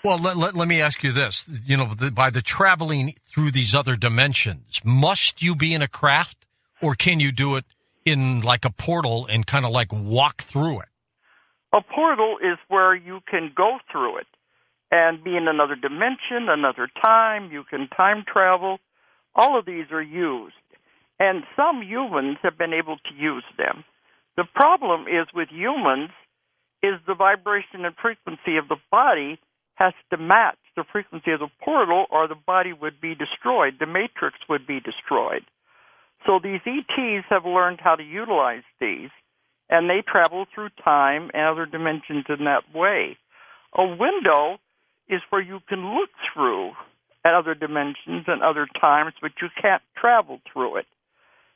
Well, let me ask you this. By the traveling through these other dimensions, must you be in a craft, or can you do it in like a portal and kind of like walk through it? A portal is where you can go through it and be in another dimension, another time. You can time travel. All of these are used, and some humans have been able to use them. The problem is with humans is the vibration and frequency of the body has to match the frequency of the portal, or the body would be destroyed. The matrix would be destroyed. So these ETs have learned how to utilize these, and they travel through time and other dimensions in that way. A window is where you can look through at other dimensions and other times, but you can't travel through it.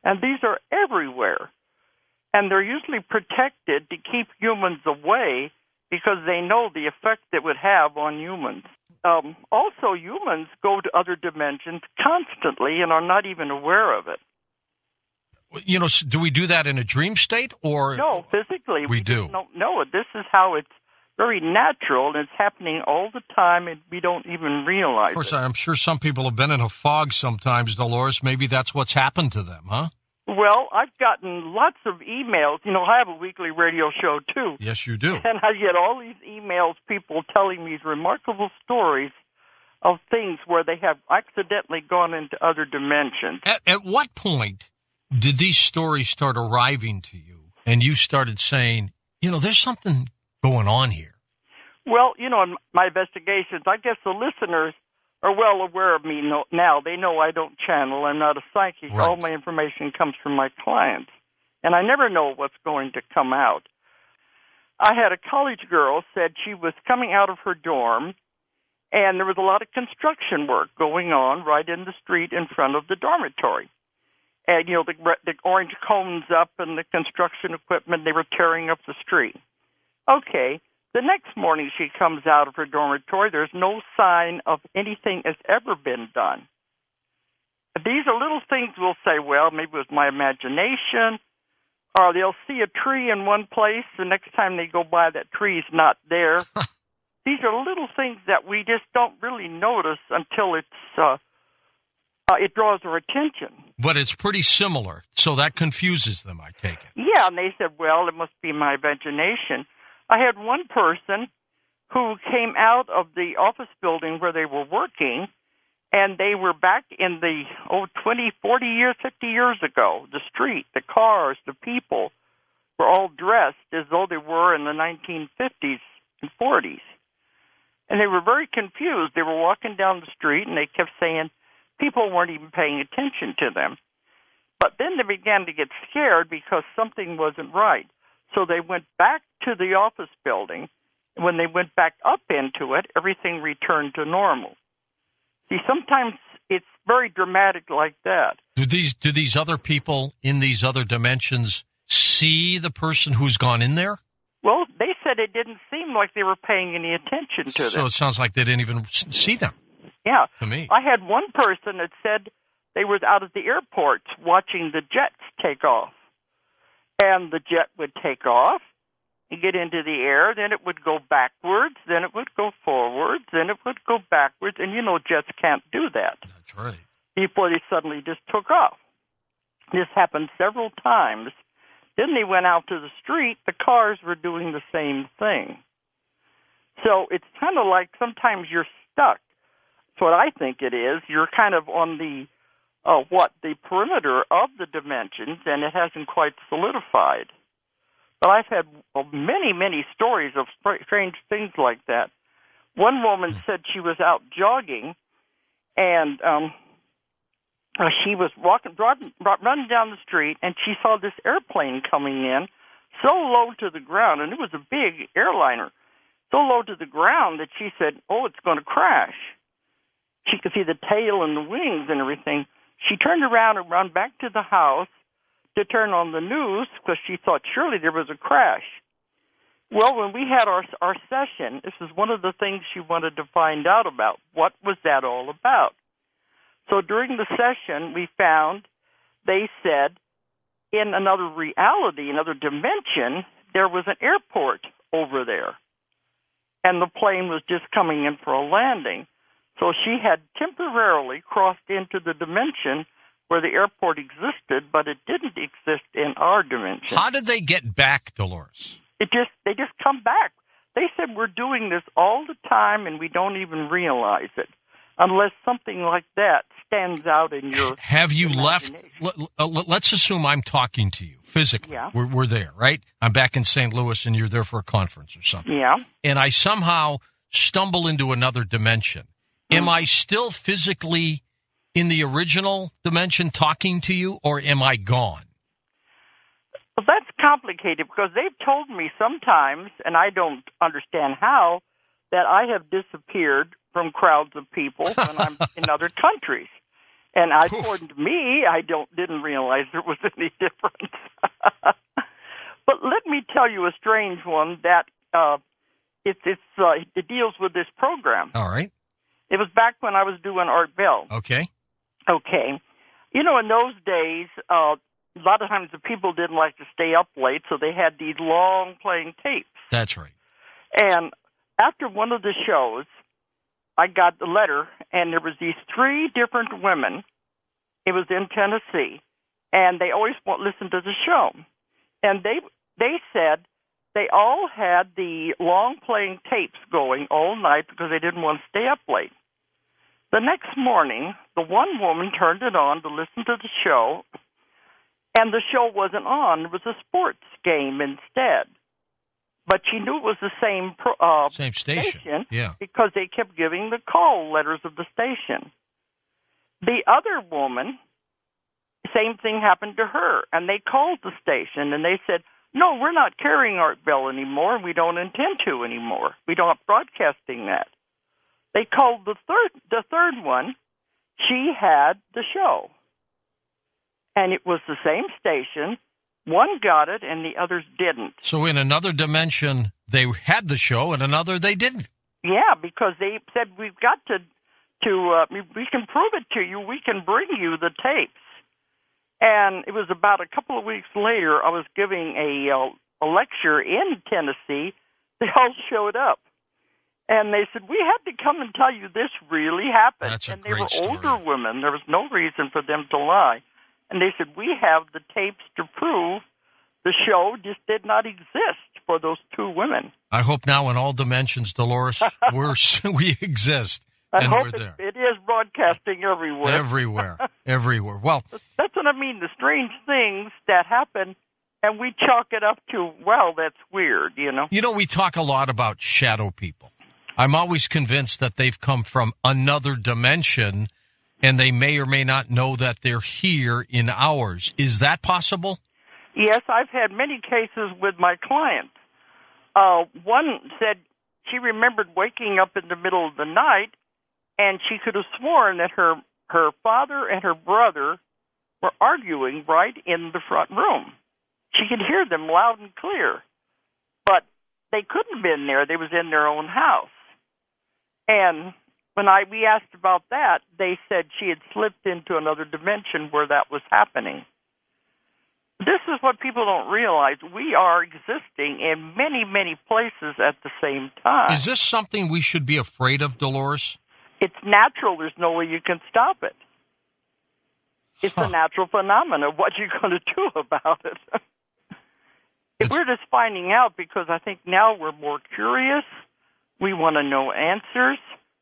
And these are everywhere. And they're usually protected to keep humans away because they know the effect it would have on humans. Also, humans go to other dimensions constantly and are not even aware of it. Do we do that in a dream state, or no? Physically, we do. Don't know it. This is how it's very natural, and it's happening all the time, and we don't even realize it. Of course, I'm sure some people have been in a fog sometimes, Dolores. Maybe that's what's happened to them, huh? Well, I've gotten lots of emails. I have a weekly radio show, too. Yes, you do. And I get all these emails, people telling me these remarkable stories of things where they have accidentally gone into other dimensions. At what point did these stories start arriving to you, and you started saying, there's something going on here? Well, in my investigations, I guess the listeners are well aware of me now. They know I don't channel. I'm not a psychic. Right. All my information comes from my clients, and I never know what's going to come out. I had a college girl said she was coming out of her dorm, and there was a lot of construction work going on right in the street in front of the dormitory. And, the orange cones up and the construction equipment, they were tearing up the street. Okay. The next morning she comes out of her dormitory. There's no sign of anything that's ever been done. These are little things we'll say, well, maybe it was my imagination, or they'll see a tree in one place. The next time they go by, that tree is not there. These are little things that we just don't really notice until it draws our attention. But it's pretty similar, so that confuses them, I take it. Yeah, and they said, well, it must be my imagination. I had one person who came out of the office building where they were working, and they were back in the 20, 40 years, 50 years ago. The street, the cars, the people were all dressed as though they were in the 1950s and 40s. And they were very confused. They were walking down the street, and they kept saying people weren't even paying attention to them. But then they began to get scared because something wasn't right. So they went back to the office building. When they went back up into it, everything returned to normal. See, sometimes it's very dramatic like that. Do these other people in these other dimensions see the person who's gone in there? Well, they said it didn't seem like they were paying any attention to them. So it sounds like they didn't even see them. Yeah. To me. I had one person that said they was out at the airport watching the jets take off. And the jet would take off and get into the air, then it would go backwards, then it would go forwards, then it would go backwards, and jets can't do that. That's right. Before they suddenly just took off. This happened several times. Then they went out to the street, the cars were doing the same thing. So it's kind of like sometimes you're stuck. That's what I think it is. You're kind of on the perimeter of the dimensions, and it hasn't quite solidified. But I've had many, many stories of strange things like that. One woman said she was out jogging, and she was running down the street, and she saw this airplane coming in so low to the ground, and it was a big airliner, so low to the ground that she said, it's going to crash. She could see the tail and the wings and everything. She turned around and ran back to the house to turn on the news because she thought surely there was a crash. Well, when we had our session, this is one of the things she wanted to find out about. What was that all about? So during the session, we found, they said, in another reality, another dimension, there was an airport over there. and the plane was just coming in for a landing. So she had temporarily crossed into the dimension where the airport existed, but it didn't exist in our dimension. How did they get back, Dolores? They just come back. They said we're doing this all the time and we don't even realize it, unless something like that stands out in your Have you left? Let's assume I'm talking to you physically. Yeah. We're there, right? I'm back in St. Louis and you're there for a conference or something. Yeah. And I somehow stumble into another dimension. Am I still physically in the original dimension talking to you, or am I gone? Well, that's complicated because they've told me sometimes, and I don't understand how, that I have disappeared from crowds of people when I'm in other countries. And according to me, I didn't realize there was any difference. But let me tell you a strange one that it deals with this program. All right. It was back when I was doing Art Bell. Okay. Okay. You know, in those days, a lot of times the people didn't like to stay up late, so they had these long playing tapes. That's right. And after one of the shows, I got the letter, and there was these 3 different women. It was in Tennessee, and they always listened to the show. And they said they all had the long playing tapes going all night because they didn't want to stay up late. The next morning, the one woman turned it on to listen to the show, and the show wasn't on. It was a sports game instead. But she knew it was the same station, yeah, because they kept giving the call letters of the station. The other woman, same thing happened to her, and they called the station, and they said, no, we're not carrying Art Bell anymore, and we don't intend to anymore. We don't broadcasting that. They called the third one. She had the show. And it was the same station. One got it, and the others didn't. So in another dimension, they had the show, and another they didn't. Yeah, because they said, we've got to we can prove it to you. We can bring you the tapes. And it was about a couple of weeks later, I was giving a lecture in Tennessee. They all showed up. And they said, we had to come and tell you this really happened. That's a and they great were story. older women. There was no reason for them to lie. And they said, we have the tapes to prove the show just did not exist for those 2 women. I hope now in all dimensions, Dolores, we exist. I and hope we're there. it is broadcasting everywhere. Everywhere. Well, that's what I mean, the strange things that happen, and we chalk it up to, well, that's weird, you know. You know, we talk a lot about shadow people. I'm always convinced that they've come from another dimension, and they may or may not know that they're here in ours. Is that possible? Yes, I've had many cases with my clients. One said she remembered waking up in the middle of the night, and she could have sworn that her father and her brother were arguing right in the front room. She could hear them loud and clear, but they couldn't have been there. They was in their own house. And when we asked about that, they said she had slipped into another dimension where that was happening. This is what people don't realize. We are existing in many, many places at the same time. Is this something we should be afraid of, Dolores? It's natural. There's no way you can stop it. It's a natural phenomenon. What are you going to do about it? We're just finding out because I think now we're more curious. We want to know answers.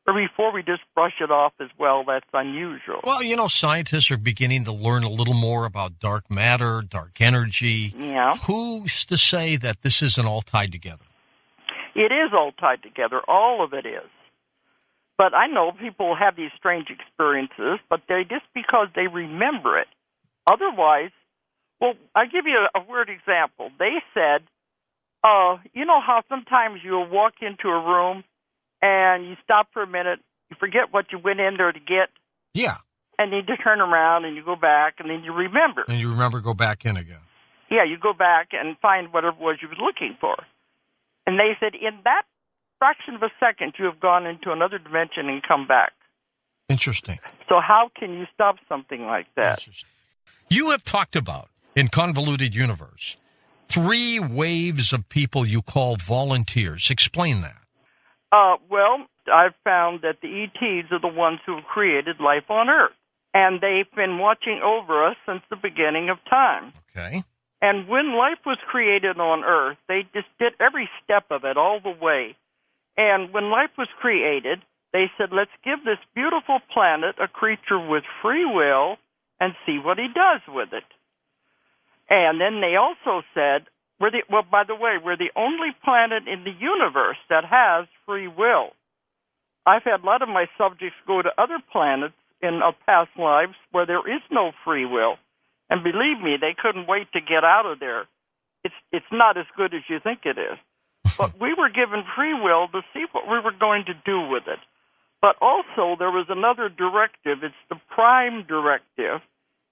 Or before we just brush it off as, well, that's unusual. Well, you know, scientists are beginning to learn a little more about dark matter, dark energy. Yeah. Who's to say that this isn't all tied together? It is all tied together. All of it is. But I know people have these strange experiences, but they just because they remember it. Otherwise, well, I'll give you a weird example. They said, you know how sometimes you'll walk into a room and you stop for a minute, you forget what you went in there to get. Yeah. And then you turn around and you go back and then you remember. And you remember go back in again. Yeah, you go back and find whatever it was you were looking for. And they said in that fraction of a second, you have gone into another dimension and come back. Interesting. So how can you stop something like that? You have talked about, in Convoluted Universe, 3 waves of people you call volunteers. Explain that. Well, I've found that the ETs are the ones who have created life on Earth. And they've been watching over us since the beginning of time. Okay. And when life was created on Earth, they just did every step of it all the way. And when life was created, they said, let's give this beautiful planet a creature with free will and see what he does with it. And then they also said, by the way, we're the only planet in the universe that has free will. I've had a lot of my subjects go to other planets in past lives where there is no free will. And believe me, they couldn't wait to get out of there. It's not as good as you think it is. But we were given free will to see what we were going to do with it. But also there was another directive. It's the Prime Directive.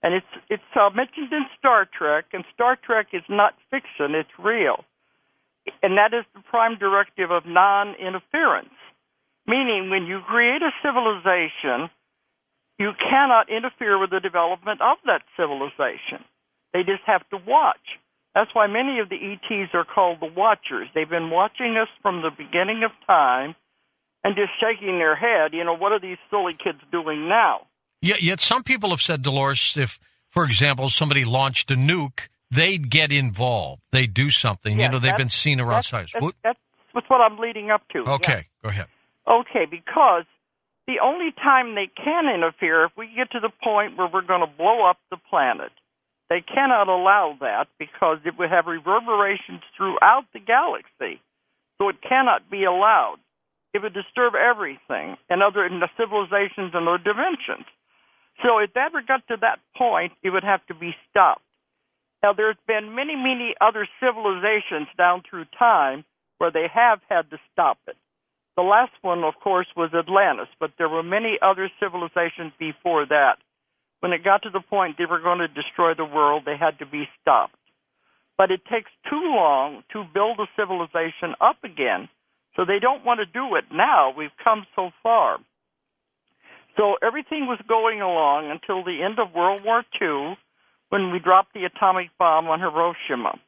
And it's mentioned in Star Trek, and Star Trek is not fiction, it's real. And that is the Prime Directive of non-interference, meaning when you create a civilization, you cannot interfere with the development of that civilization. They just have to watch. That's why many of the ETs are called the Watchers. They've been watching us from the beginning of time and just shaking their head, what are these silly kids doing now? Yet some people have said, Dolores, if, for example, somebody launched a nuke, they'd get involved. They'd do something. Yes, they've been seen around sites. That's what I'm leading up to. Okay, yeah. Go ahead. Okay, because the only time they can interfere, if we get to the point where we're going to blow up the planet, they cannot allow that because it would have reverberations throughout the galaxy. So it cannot be allowed. It would disturb everything in the civilizations and other dimensions. So if that ever got to that point, it would have to be stopped. Now, there's been many, many other civilizations down through time where they have had to stop it. The last one, of course, was Atlantis, but there were many other civilizations before that. When it got to the point they were going to destroy the world, they had to be stopped. But it takes too long to build a civilization up again, so they don't want to do it now. We've come so far. So everything was going along until the end of World War II, when we dropped the atomic bomb on Hiroshima.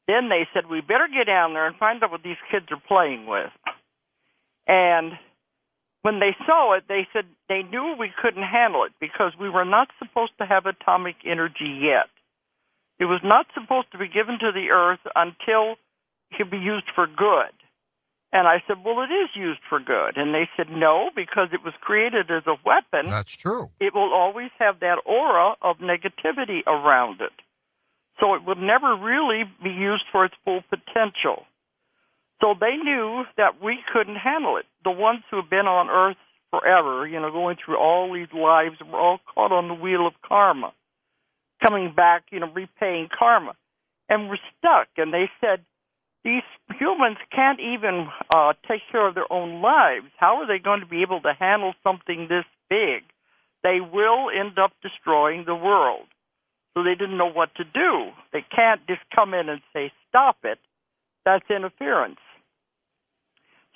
Then they said, we better get down there and find out what these kids are playing with. And when they saw it, they said they knew we couldn't handle it because we were not supposed to have atomic energy yet. It was not supposed to be given to the Earth until it could be used for good. And I said, well, it is used for good. And they said, no, because it was created as a weapon. That's true. It will always have that aura of negativity around it. So it would never really be used for its full potential. So they knew that we couldn't handle it. The ones who have been on Earth forever, going through all these lives, were all caught on the wheel of karma, coming back, repaying karma. And we're stuck. And they said, these humans can't even take care of their own lives. How are they going to be able to handle something this big? They will end up destroying the world. So they didn't know what to do. They can't just come in and say, stop it. That's interference.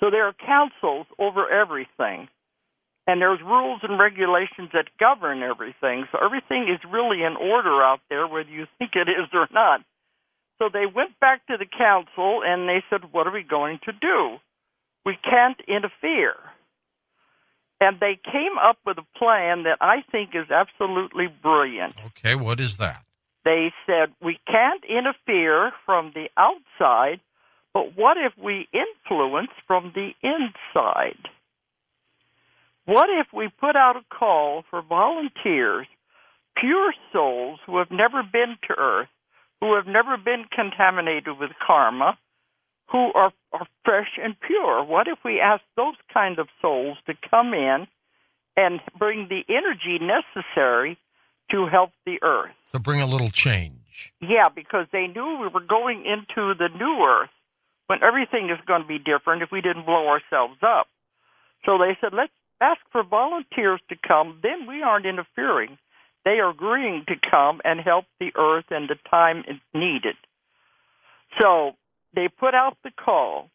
So there are councils over everything. And there's rules and regulations that govern everything. So everything is really in order out there, whether you think it is or not. So they went back to the council, and they said, what are we going to do? We can't interfere. And they came up with a plan that I think is absolutely brilliant. Okay, what is that? They said, we can't interfere from the outside, but what if we influence from the inside? What if we put out a call for volunteers, pure souls who have never been to Earth, who have never been contaminated with karma, who are fresh and pure? What if we ask those kind of souls to come in and bring the energy necessary to help the Earth? To bring a little change. Yeah, because they knew we were going into the new Earth when everything is going to be different if we didn't blow ourselves up. So they said, let's ask for volunteers to come. Then we aren't interfering. They are agreeing to come and help the Earth in the time it's needed. So they put out the call.